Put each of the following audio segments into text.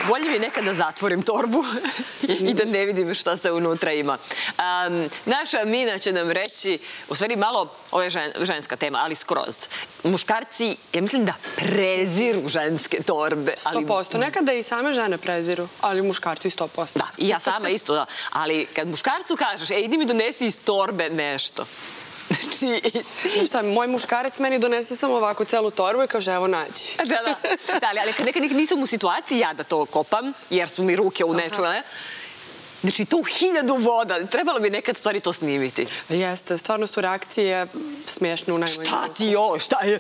Bolje mi nekad da zatvorim torbu i da ne vidim šta se unutra ima. Naša Mina će nam reći, u stvari malo, ovo je ženska tema, ali skroz. Muškarci, ja mislim da preziru ženske torbe. 100%. Nekada i same žene preziru, ali muškarci 100%. Da, i ja sama isto, da. Ali kad muškarcu kažeš, idi mi donesi iz torbe nešto. Znači... Šta, moj muškarac meni donese samo ovako celu torbu i kaže, evo nađi. Da, ali kad nekad nisam u situaciji ja da to kopam, jer su mi ruke u nečemu, ne? Znači, to u 1000 voda. Trebalo bi nekad stvari to snimiti. Jeste, stvarno su reakcije smiješne u najmanju. Šta ti ovo? Šta je?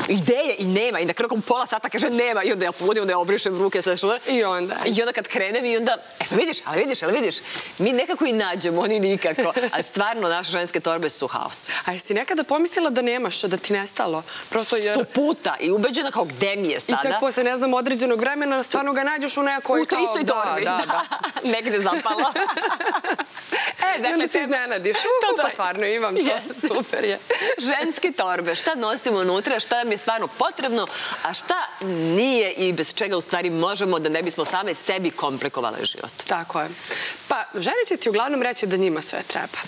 Ideje i nema. I na krokom pola sata kaže nema. I onda ja povodim, onda ja obrišem ruke, sve što. I onda kad krenem i onda, eto vidiš, ali vidiš. Mi nekako i nađemo, oni nikako. Ali stvarno, naše ženske torbe su haos. A jesi nekada pomislila da nemaš, da ti nestalo? 100 puta. I ubeđena kao gde mi je sada. I tek posle, ne znam, određenog vremena, stvarno ga nađeš u nekoj... U toj istoj torbi. Negde zapala. I onda se iznenadiš. Pa stvarno imam to. Super je. Ženske torbe. Šta nosimo unutra, šta nam je stvarno potrebno, a šta nije i bez čega u stvari možemo da ne bismo same sebi komplikovale život. Tako je. Pa žene će ti uglavnom reći da njima sve treba.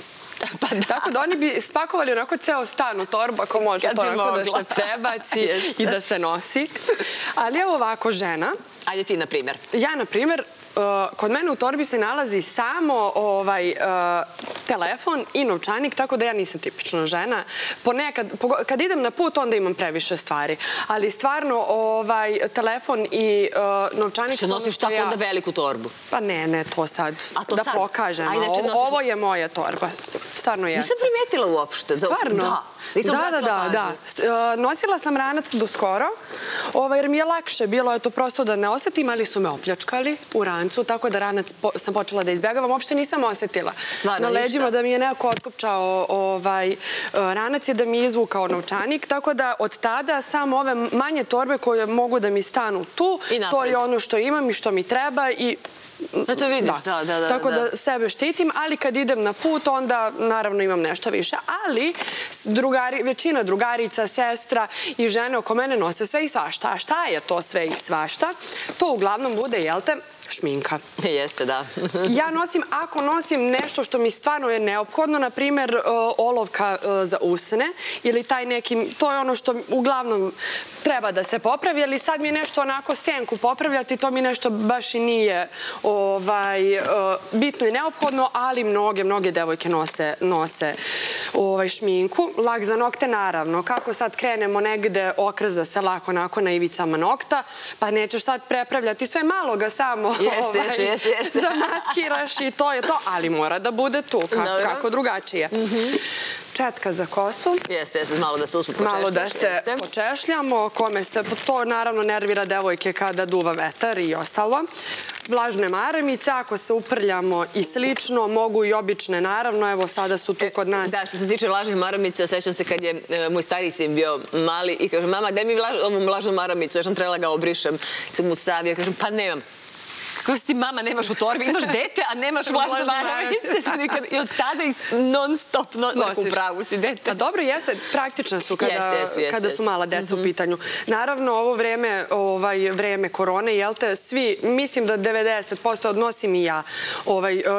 Tako da oni bi spakovali onako ceo stan u torbu, ako može to onako da se prebaci i da se nosi. Ali evo ovako žena. Ajde ti, na primjer. Ja, na primjer, kod mene u torbi se nalazi samo telefon i novčanik, tako da ja nisam tipična žena. Ponekad, kad idem na put, onda imam previše stvari. Ali stvarno, telefon i novčanik... Što nosiš tako onda veliku torbu? Pa ne, to sad. Da pokažem. Ovo je moja torba. Stvarno jeste. Nisam primetila uopšte. Stvarno? Da. Nosila sam ranac do skoro, jer mi je lakše bilo je to prosto da ne osetim, ali su me opljačkali u rancu, tako da ranac sam počela da izbjegavam. Uopšte nisam osetila. Na leđima da mi je neko otkopčao ranac je da mi je izvukao novčanik, tako da od tada samo ove manje torbe koje mogu da mi stanu tu, to je ono što imam i što mi treba i... To vidiš, da. Tako da sebe štitim, ali kad idem na put, onda naravno imam nešto više. Ali većina drugarica, sestra i žene oko mene nose sve i svašta. A šta je to sve i svašta? To uglavnom bude, jel te, šminka. Jeste, da. Ja nosim, ako nosim nešto što mi stvarno je neophodno, na primjer olovka za usne ili taj neki, to je ono što uglavnom treba da se popravi, ali sad mi je nešto onako senku popravljati, to mi nešto baš i nije bitno i neophodno, ali mnoge devojke nose šminku. Lak za nokte, naravno. Kako sad krenemo negde, okrza se lako onako na ivicama nokta, pa nećeš sad prepravljati sve, malo ga samo zamaskiraš i to je to, ali mora da bude tu, kako drugačije. Četka za kosu. Jeste, malo da se usmo počešljaš. Malo da se počešljamo, kome se, to naravno nervira devojke kada duva vetar i ostalo. Vlažne maramice, ako se uprljamo i slično, mogu i obične, naravno, evo sada su tu kod nas. Da, što se tiče vlažnih maramica, sećam se kad je moj stariji sin bio mali i kaže, mama, daj mi ovu vlažnu maramicu, još sam trebala ga obrišem, sad mu stavio, kažem, pa nemam. Kako si ti, mama, nemaš u torbi, imaš dete, a nemaš vlažne maramice. I od tada non stop u pravu si dete. A dobro, jeste, praktične su kada su mala deca u pitanju. Naravno, ovo vreme korone, jel te, svi, mislim da 90% odnosim i ja,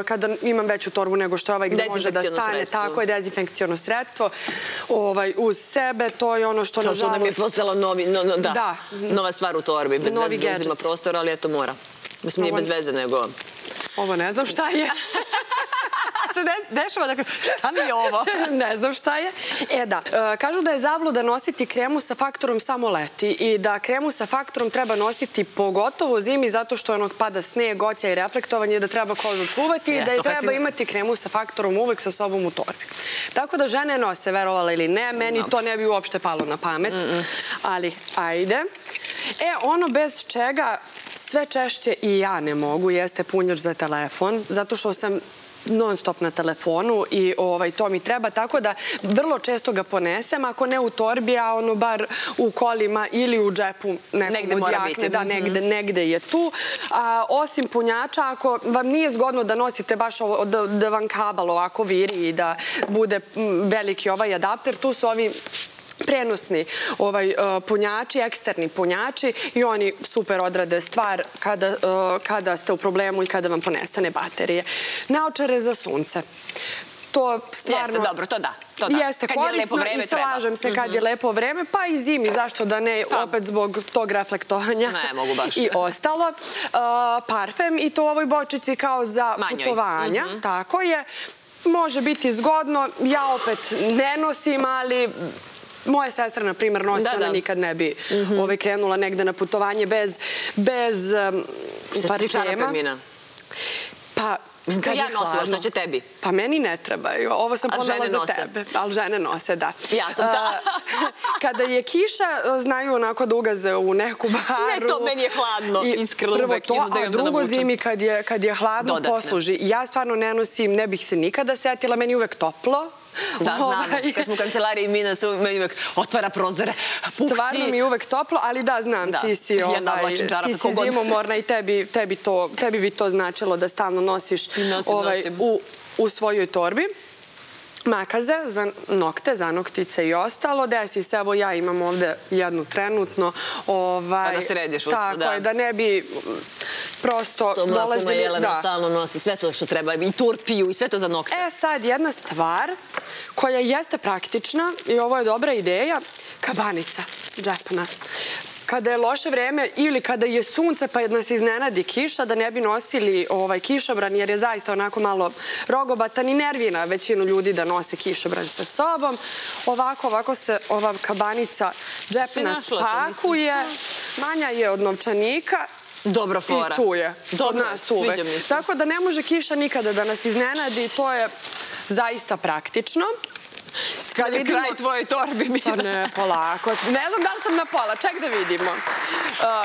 kada imam veću torbu nego što je ovaj gde može da stane, tako je, dezinfekciono sredstvo, uz sebe, to je ono što nažalost... To nam je postala nova stvar u torbi, bez veze da uzima prostor, ali eto mora. Mislim, nije bez veze, nego... Ovo ne znam šta je. Se dešava da kažem, šta mi je ovo? Ne znam šta je. Da, kažu da je zabluda nositi kremu sa faktorom samo leti i da kremu sa faktorom treba nositi pogotovo zimi zato što pada sneg, ocija i reflektovanje, da treba kožu čuvati i da je treba imati kremu sa faktorom uvek sa sobom u torbi. Tako da žene nose, verovala ili ne, meni to ne bi uopšte palo na pamet, ali ajde. Ono bez čega sve češće i ja ne mogu jeste punjač za telefon, zato što sam non stop na telefonu i to mi treba, tako da vrlo često ga ponesem, ako ne u torbi, a ono bar u kolima ili u džepu nekom od jakne, da negde je tu. Osim punjača, ako vam nije zgodno da nosite baš da vam kabel ovako viri i da bude veliki ovaj adapter, tu su ovi prenosni punjači, eksterni punjači i oni super odrade stvar kada ste u problemu i kada vam ponestane baterije. Naočare za sunce. To stvarno... Jeste, dobro, to da. Jeste korisno i slažem se kad je lepo vreme, pa i zimi, zašto da ne, opet zbog tog reflektovanja i ostalo. Parfem i to u ovoj bočici kao za putovanja, tako je. Može biti zgodno, ja opet ne nosim, ali moja sestra, na primjer, nosi, ona nikad ne bi krenula negde na putovanje bez parfema. Pa, ja nosila, što će tebi? Pa meni ne trebaju. Ovo sam ponela za tebe. Ali žene nose, da. Ja sam ta. Kada je kiša, znaju onako da ugaze u neku baru. Ne, to meni je hladno. Iskreno uvek idem da imam da navučem. Drugo zimi kad je hladno posluži. Ja stvarno ne nosim, ne bih se nikada setila, meni je uvek toplo. Da, znamo. Kad smo u kancelariji, Mina se meni uvek otvara prozore. Stvarno mi je uvek toplo, ali da, znam, ti si zimomorna i tebi bi to značilo da stalno nosiš u svojoj torbi. Makaze za nokte, za noktice i ostalo. Desi se, evo ja imam ovde jednu trenutno. Pa da se rediš uspod, da. Tako je, da ne bi prosto dolazili... To mlakoma Jelena stalno nosi, sve to što treba, i turpiju, i sve to za nokte. Sad, jedna stvar koja jeste praktična, i ovo je dobra ideja, kabanica, džepna. Kada je loše vreme ili kada je sunce pa nas iznenadi kiša, da ne bi nosili kišobran, jer je zaista onako malo rogobatan i nervira većinu ljudi da nose kišobran sa sobom. Ovako se ova kabanica džepna spakuje. Manja je od novčanika. Dobra fora. I tu je. Od nas uvek. Tako da ne može kiša nikada da nas iznenadi. To je zaista praktično. Kad je kraj tvojoj torbi, Mina? Pa ne, polako. Ne znam da li sam na pola, ček da vidimo.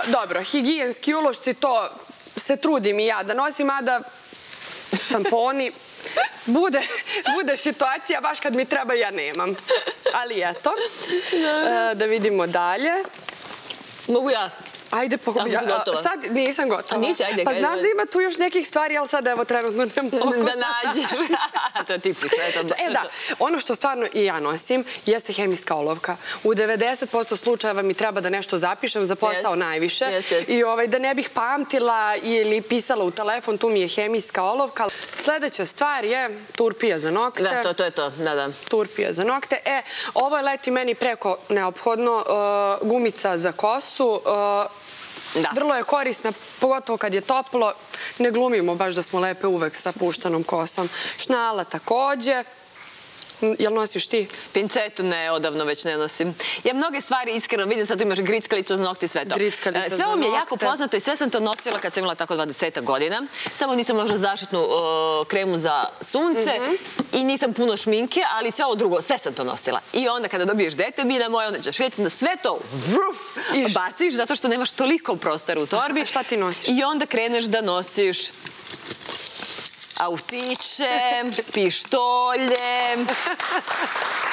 Dobro, higijenski ulošci, to se trudim i ja da nosim, mada tamponi, bude situacija, baš kad mi treba ja nemam. Ali eto, da vidimo dalje. Mogu ja? Ajde, sad nisam gotova. A nisi, ajde. Pa znam da ima tu još nekih stvari, ali sad evo trenutno ne mogu. Da nađeš. To je tipično. Da, ono što stvarno i ja nosim jeste hemijska olovka. U 90% slučajeva mi treba da nešto zapišem za posao najviše. I da ne bih pamtila ili pisala u telefon, tu mi je hemijska olovka. Sledeća stvar je turpija za nokte. Da, to je to, da. Turpija za nokte. Ovo je leti meni preko neophodno. Gumica za kosu. Vrlo je korisna, pogotovo kad je toplo. Ne glumimo baš da smo lepe uvek sa puštanom kosom. Šnala takođe. Jel nosiš ti? Pincetu ne, odavno već ne nosim. Ja mnoge stvari iskreno vidim, sad tu imaš grickalicu za nokte i sve to. Sve ovo mi je jako poznato i sve sam to nosila kad sam imala tako 20 godina. Samo nisam možda zaštitnu kremu za sunce i nisam puno šminke, ali sve ovo drugo, sve sam to nosila. I onda kada dobiješ dete, Mina moja, onda ćeš vidjeti da sve to baciš zato što nemaš toliko prostora u torbi. Šta ti nosiš? I onda kreneš da nosiš autiće, pištolje,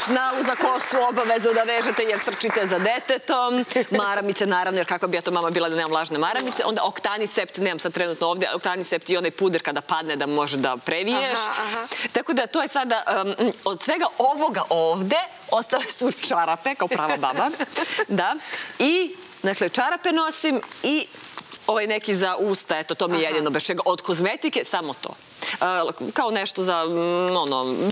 šnalu za kosu, obavezu da vežete jer trčite za detetom, maramice naravno, jer kakva bi ja to mama bila da nemam vlažne maramice, onda oktanisept, nemam sad trenutno ovdje, oktanisept i onaj puder kada padne da može da previješ. Tako da to je sada, od svega ovoga ovde, ostale su čarape, kao prava baba, da, i, dakle, čarape nosim i ovaj neki za usta, eto, to mi je jedino bez čega. Od kozmetike, samo to. Kao nešto za,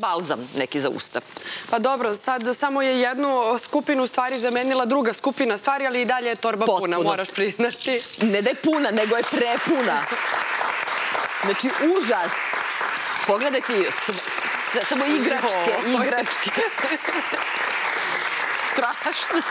balzam neki za usta. Pa dobro, sad samo je jednu skupinu stvari zamenila druga skupina stvari, ali i dalje je torba puna, moraš priznati. Ne da je puna, nego je prepuna. Znači, užas. Pogledaj ti, samo igračke. Strašno.